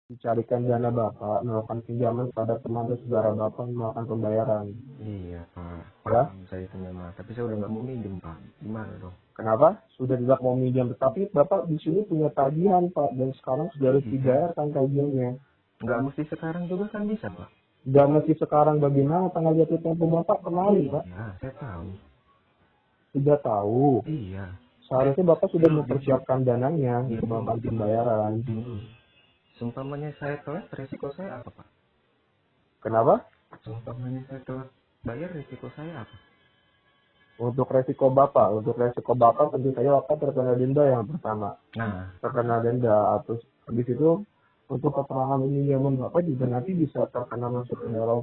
Dicarikan dana Bapak melakukan pinjaman pada teman atau saudara Bapak melakukan pembayaran. Iya Pak, Ya, paham saya itu memang. Tapi saya udah nggak mau minjem Pak. Gimana dong? kenapa? Sudah tidak mau minjam, tetapi Bapak di sini punya tagihan Pak, dan sekarang sudah harus Iya. dibayarkan tagihannya. Nggak mesti sekarang juga kan bisa Pak. Dan masih sekarang bagaimana tanggal jatuh tempo Bapak kemarin Pak? Iya, saya tahu. Sudah tahu. Iya. Seharusnya Bapak sudah mempersiapkan dananya untuk melakukan pembayaran. Seumpamanya saya telat, resiko saya apa Pak? Kenapa? Seumpamanya saya telat bayar, resiko saya apa? Untuk resiko Bapak tentu saja Bapak terkena denda yang pertama. Nah, Terkena denda, terus habis itu untuk keterangan pinjaman Bapak juga nanti bisa terkena masuk ke dalam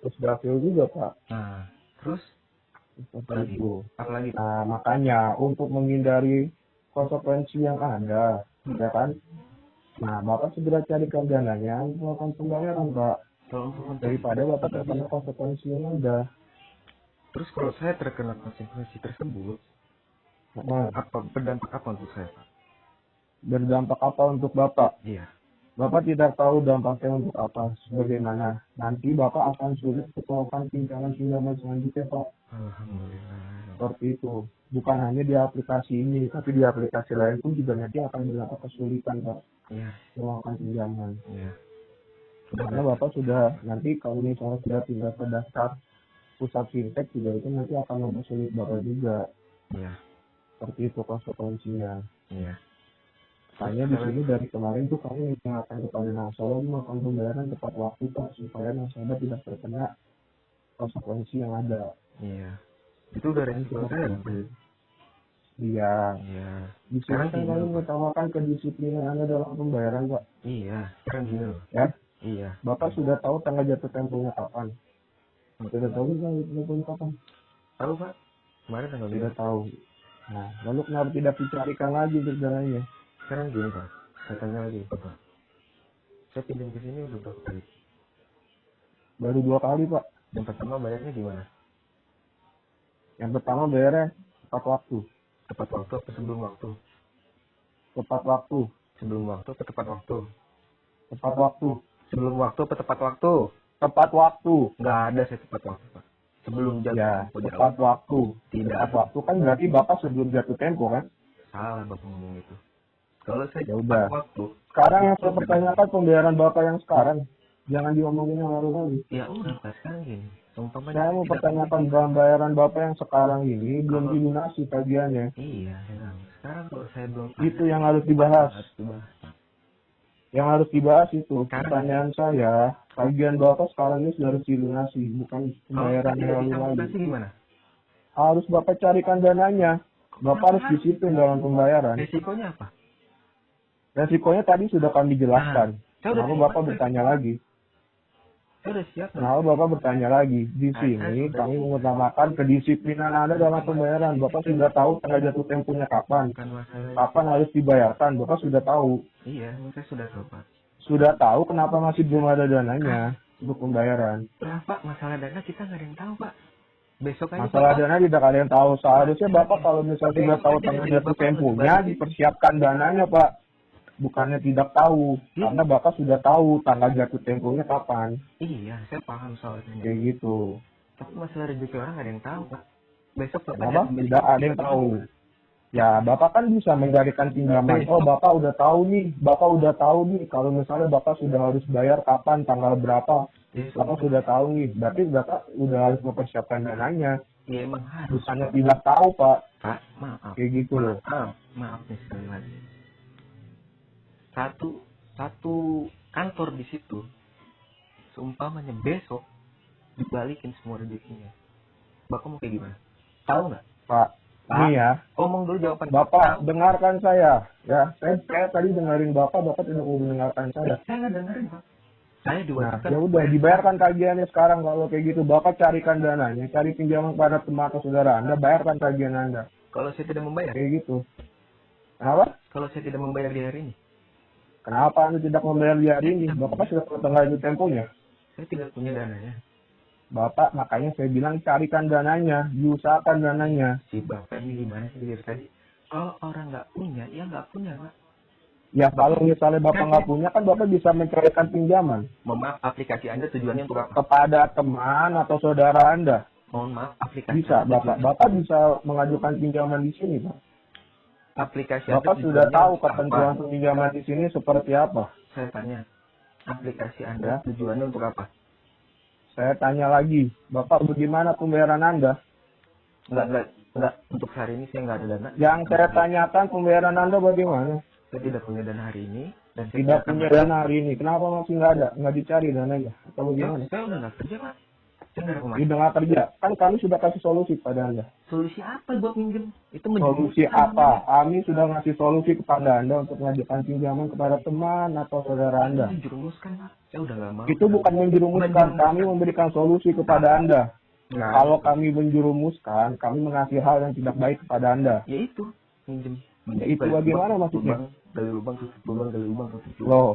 Pusdakil juga Pak. nah, terus Seperti itu. apalagi Pak? Nah, makanya untuk menghindari konsekuensi yang ada, ya kan? Nah, Bapak segera carikan dananya untuk melakukan pembayaran, Pak. Tolong Daripada Bapak terkena konsekuensi yang ada. Terus kalau saya terkena konsekuensi tersebut, Nah, apa berdampak apa untuk saya Pak? berdampak apa untuk Bapak? Iya. Bapak tidak tahu dampaknya untuk apa, sebagaimana. Nanti Bapak akan sulit untuk melakukan pinjaman-pinjaman selanjutnya, Pak. Alhamdulillah. Seperti itu. Bukan hanya di aplikasi ini, tapi di aplikasi lain pun juga nanti akan berlaku kesulitan, Pak, Iya. melakukan pinjaman. Iya. Karena Bapak sudah, nanti kalau misalnya sudah pindah ke daftar pusat fintech juga itu nanti akan mempersulit Bapak juga. Iya. Seperti itu konsekuensinya. Iya. Hanya di sini dari kemarin tuh kami mengingatkan kepada nasabah melakukan pembayaran tepat waktu Pak, supaya nasabah tidak terkena konsekuensi yang ada. Iya. Itu udah resiko saya Pak. Iya. Iya. Di sini Sekarang kan gini kami loh, Pak. mengutamakan kedisiplinan Anda dalam pembayaran Pak. Iya. Sekarang gini loh. Ya, Iya. Bapak sudah tahu tanggal jatuh temponya kapan? Sudah tahu tanggal jatuh temponya kapan? Tahu Pak? Kemarin tanggal Sudah 5. tahu. Nah, lalu kenapa tidak dicarikan lagi untuk dananya? Sekarang gini Pak. Saya tanya lagi Pak. Saya pinjam ke sini udah berapa kali? Baru 2 kali Pak. Yang pertama bayarnya gimana? Yang pertama bayarnya tepat waktu. Tepat waktu atau sebelum waktu? Tepat waktu. Sebelum waktu atau tepat waktu? Tepat waktu. Sebelum waktu atau tepat waktu? Tepat waktu. Nggak ada saya tepat waktu Pak. Sebelum jatuh Ya, tempo tepat jauh. waktu. Tidak. Tepat waktu kan berarti Bapak sebelum jatuh tempo kan? Salah Bapak ngomong itu. Kalau saya Ya tepat udah. waktu. Sekarang yang saya pertanyakan pembayaran Bapak yang sekarang. Jangan diomongin yang lalu lagi. Ya udah Pak, sekarang gini. Seumpamanya Saya mau pertanyakan pembayaran Bapak yang sekarang ini belum dilunasi tagihannya. Iya, sekarang kalau saya belum Itu yang harus dibahas. harus dibahas. Yang harus dibahas itu. Sekarang. Pertanyaan saya, tagihan Bapak sekarang ini sudah harus dilunasi, bukan pembayaran yang lalu lagi. Bisa gimana? Harus Bapak carikan dananya. Bapak harus disiplin dalam pembayaran. Resikonya apa? Resikonya tadi sudah kami jelaskan. Saya udah Kenapa Bapak bertanya lagi? Saya udah siap. Kenapa Bapak bertanya lagi? Di sini kami mengutamakan kedisiplinan Anda dalam pembayaran. Bapak sudah tahu tanggal jatuh temponya kapan. Bukan masalah. Kapan harus dibayarkan. Bapak sudah tahu. Iya, saya sudah tahu Pak. Sudah tahu kenapa masih belum ada dananya untuk pembayaran. Lah Pak, masalah dana kita nggak ada yang tahu Pak. Besok aja Masalah Pak. dana tidak ada yang tahu. Seharusnya Bapak kalau misalnya sudah tahu tanggal jatuh temponya, dipersiapkan dananya Pak. Bukannya tidak tahu, karena Bapak sudah tahu tanggal jatuh temponya kapan. Iya, saya paham soalnya. Kayak gitu. Tapi masalah rezeki orang nggak ada yang tahu Pak. Besok Bapak Kenapa? Tidak ada yang tahu. Ya, Bapak kan bisa menggalikan pinjaman. Oh, Bapak udah tahu nih. Bapak udah tahu nih. Kalau misalnya Bapak sudah harus bayar kapan, tanggal berapa. Bapak sudah tahu nih. Berarti Bapak udah harus mempersiapkan dananya. Iya emang harus. Bukannya tidak tahu, Pak. Pak, maaf. Kayak gitu loh. Maaf nih sekali lagi. Satu kantor di situ, seumpamanya besok dibalikin semua rezekinya. Bapak mau kayak gimana? Tahu nggak? Pak, ini ya. Ngomong dulu jawaban. Bapak, dengarkan saya. Ya, saya tadi dengerin Bapak tidak mau mendengarkan saya. Saya nggak dengerin Pak. Saya Nah, diwajibkan. ya udah dibayarkan tagihannya sekarang kalau kayak gitu. Bapak carikan dananya, cari pinjaman pada teman atau saudara Anda, bayarkan tagihan Anda. Kalau saya tidak membayar. Kayak gitu. Kenapa? Kalau saya tidak membayar di hari ini. Kenapa Anda tidak membayar di hari ini? Bapak kan sudah tanggal itu temponya. Saya tidak punya dananya. Bapak, makanya saya bilang carikan dananya, diusahakan dananya. Si Bapak ini gimana sih dari tadi? Kalau orang nggak punya, ya nggak punya Pak. Ya kalau misalnya Bapak nggak punya kan Bapak bisa mencairkan pinjaman Mohon maaf, aplikasi Anda tujuannya untuk apa? kepada teman atau saudara Anda. Mohon maaf, aplikasi Bisa, Anda Bapak. tujuannya- Bapak bisa mengajukan pinjaman di sini, Pak. aplikasi Anda Bapak sudah tujuannya tahu untuk apa? ketentuan pinjaman di sini seperti apa. Saya tanya, aplikasi Anda Ya. tujuannya untuk apa? Saya tanya lagi, Bapak bagaimana pembayaran Anda? Enggak. Untuk hari ini saya nggak ada dana. Yang saya tanyakan pembayaran Anda bagaimana? Saya tidak punya dana hari ini dan saya Tidak akan- punya dana hari ini. Kenapa masih nggak ada? Nggak dicari dananya? Atau bagaimana? Saya udah nggak kerja Pak. Saya nggak ada kemana. Udah nggak kerja. Kan kami sudah kasih solusi pada Anda. Solusi apa buat minjem? Itu Solusi apa? Kami sudah ngasih solusi kepada Anda untuk mengajukan pinjaman kepada teman atau saudara Anda. Menjerumuskan Pak. Saya udah nggak mau. Itu bukan menjerumuskan. Kami memberikan solusi kepada Anda. Nggak. Kalau kami menjerumuskan, kami mengasih hal yang tidak baik kepada Anda. Ya itu minjem. Ya itu bagaimana maksudnya? Lubang, gali lubang, tutup lubang, gali lubang, tutup lubang. Loh,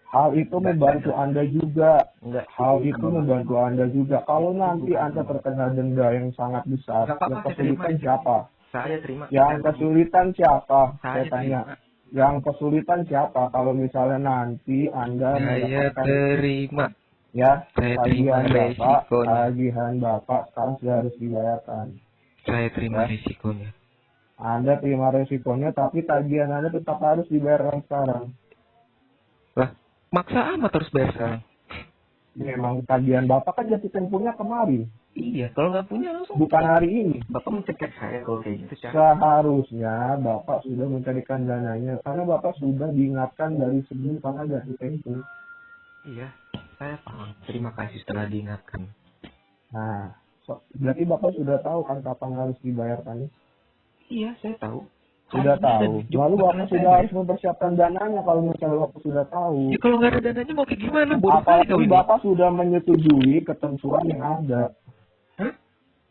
hal itu membantu Anda juga. Enggak. Hal itu membantu Anda juga. Kalau nanti Anda terkena denda yang sangat besar, Nggak apa-apa, yang saya kesulitan terima. siapa? Saya terima. Yang kesulitan siapa? Saya Saya tanya. terima. Yang kesulitan siapa? Kalau misalnya nanti Anda Saya mendapatkan terima. ya Saya terima tagihan Bapak, resikonya. tagihan Bapak sekarang sudah harus dibayarkan. Saya terima Ya. risikonya. Anda terima resikonya, tapi tagihan Anda tetap harus dibayarkan sekarang. Lah, maksa amat harus bayar sekarang. Memang tagihan Bapak kan jatuh temponya kemarin, Iya, kalau nggak punya langsung. bukan hari ini. Bapak mencegah saya kalau kayak gitu, Cak. Seharusnya Bapak sudah mencarikan dananya, karena Bapak sudah diingatkan dari sebelum karena jatuh tempo. Iya, saya paham. Terima kasih setelah diingatkan. Nah, berarti Bapak sudah tahu kan kapan harus dibayarkannya? Iya, saya tahu. Sudah Harusnya ada tahu. di- Lalu bukan Bapak saya sudah bayar. harus mempersiapkan dananya kalau misalnya Bapak sudah tahu. Ya kalau nggak ada dananya mau kayak gimana? Bodoh kali kau Apalagi ini. Bapak sudah menyetujui ketentuan yang ada. Hah?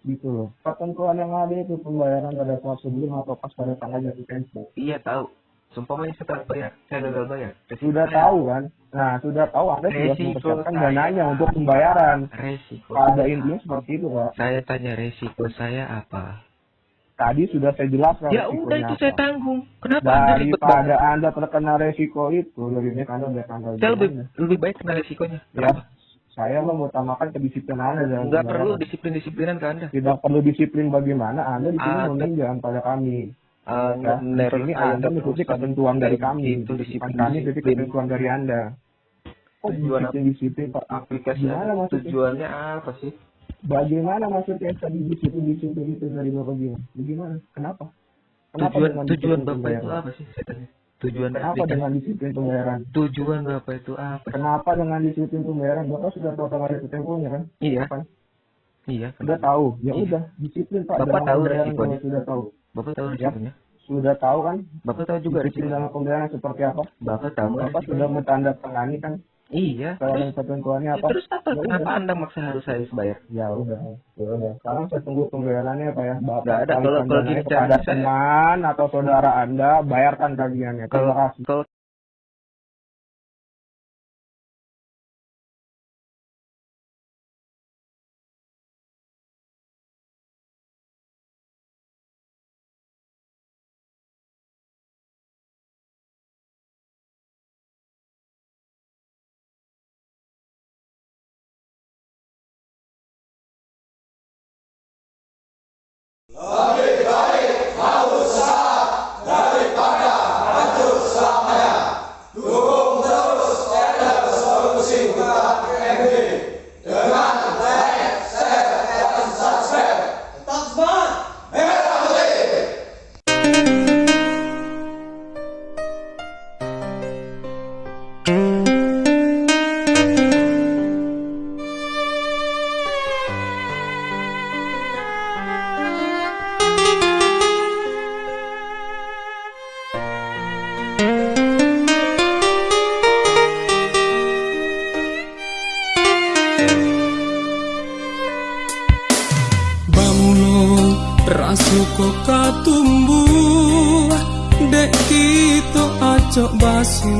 Gitu loh. Ketentuan yang ada itu pembayaran pada saat sebelum atau pas pada tanggal jatuh tempo. Iya tahu. Sumpahnya saya tak bayar. Saya gagal bayar. Resiko Sudah saya- tahu kan? Nah, sudah tahu Anda sudah Resiko mempersiapkan saya. dananya untuk pembayaran. Resiko. Pada intinya seperti itu, Pak. Saya tanya resiko saya apa? Tadi sudah saya jelaskan Ya udah resikonya itu apa. saya tanggung. Kenapa Anda ribet Daripada banget? Anda terkena resiko itu, lebih baik Anda biarkan Saya tagihan lebih Anda. lebih baik kena resikonya. Ya, Kenapa? saya mengutamakan kedisiplinan Anda dalam Nggak pembayaran. perlu disiplin-disiplinan ke Anda. Tidak perlu disiplin bagaimana Anda di sini Ada. meminjam pada kami. Ya, di Meneror sini saya Anda mengikuti terus. ketentuan dari kami. Itu Bukan disiplin. kami ikuti ketentuan dari Anda. Oh, Tujuan disiplin, Pak. aplikasi Gimana Anda maksudnya? tujuannya apa sih? Bagaimana maksudnya tadi disiplin itu dari Bapak gimana? Bagaimana? Kenapa? Kenapa Tujuan dengan tujuan disiplin Bapak itu pembayaran? apa sih? Saya tanya. Tujuan Kenapa aplikasi. dengan disiplin pembayaran? Tujuan Bapak itu apa? Kenapa dengan disiplin pembayaran? Bapak sudah tahu tanggal jatuh temponya kan? Iya. Kapan? Iya. Sudah tahu. Ya Iya. udah, disiplin Pak. Bapak dalam tahu pembayaran resikonya. kalau sudah tahu. Bapak tahu Ya. resikonya? Sudah tahu kan? Bapak tahu juga Disiplin resikonya? dalam pembayaran seperti apa? Bapak tahu Bapak sudah resikonya? menandatangani kan? Iya. Sekarang ketentuannya apa? Terus apa? Ya Kenapa udah. Anda maksa harus saya bayar? Ya udah. Sekarang saya tunggu pembayarannya Pak ya. Bapak Nggak ada. alihkan Kalau dananya gini kepada caranya saya- teman atau saudara Anda, bayarkan tagihannya. Terima kasih. Kalau Bamulo rasuko katumbuh dek kita acok basu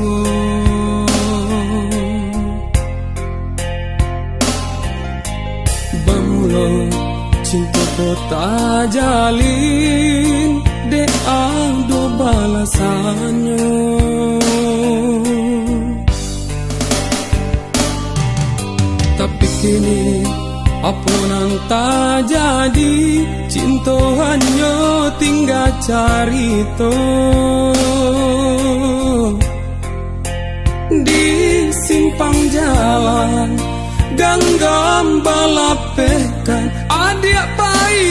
Bamulo cinta kota jalin dek ado balasannya kini apa nang tak jadi, cinta hanya tinggal carito. Di simpang jalan ganggam balapekan adik pai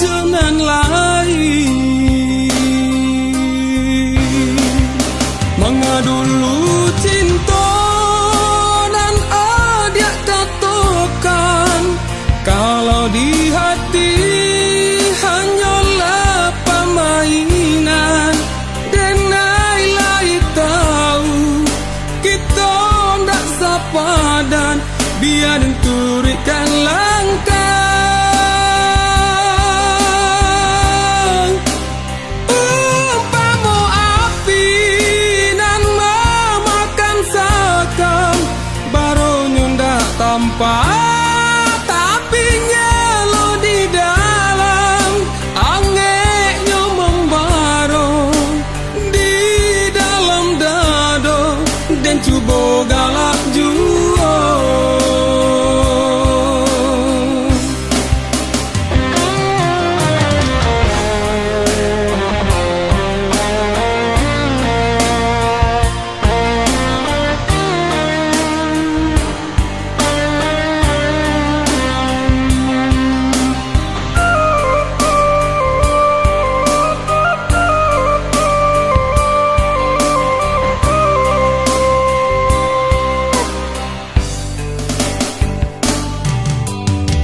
jangan lain. Mengadulu cinta dan adik katakan, kalau di hati hanyalah permainan. Dan nilai tahu kita ndak sepadan, biar turikan langkah. Umpamu api nan memakan sakam, baru nyunda tanpa tapi nyalo di dalam. Angeknya membarong di dalam dado, dan cuba galak jua.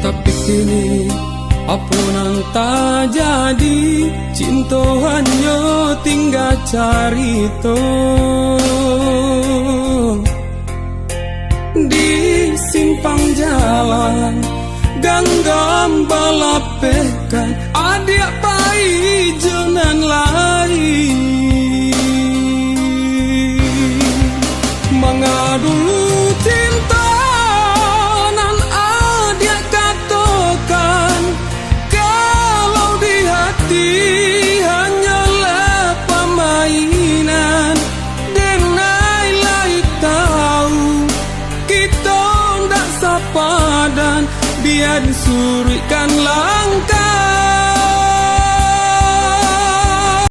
Tapi kini apa nang tak jadi, cinta hanya tinggal carito. Di simpang jalan ganggam balapekan adik pai jangan lain. Mengadulu cinta nan adik katakan, kalau di hati hanyalah permainan. Dan nilai tahu kita ndak sepadan, biar disurikan langkah.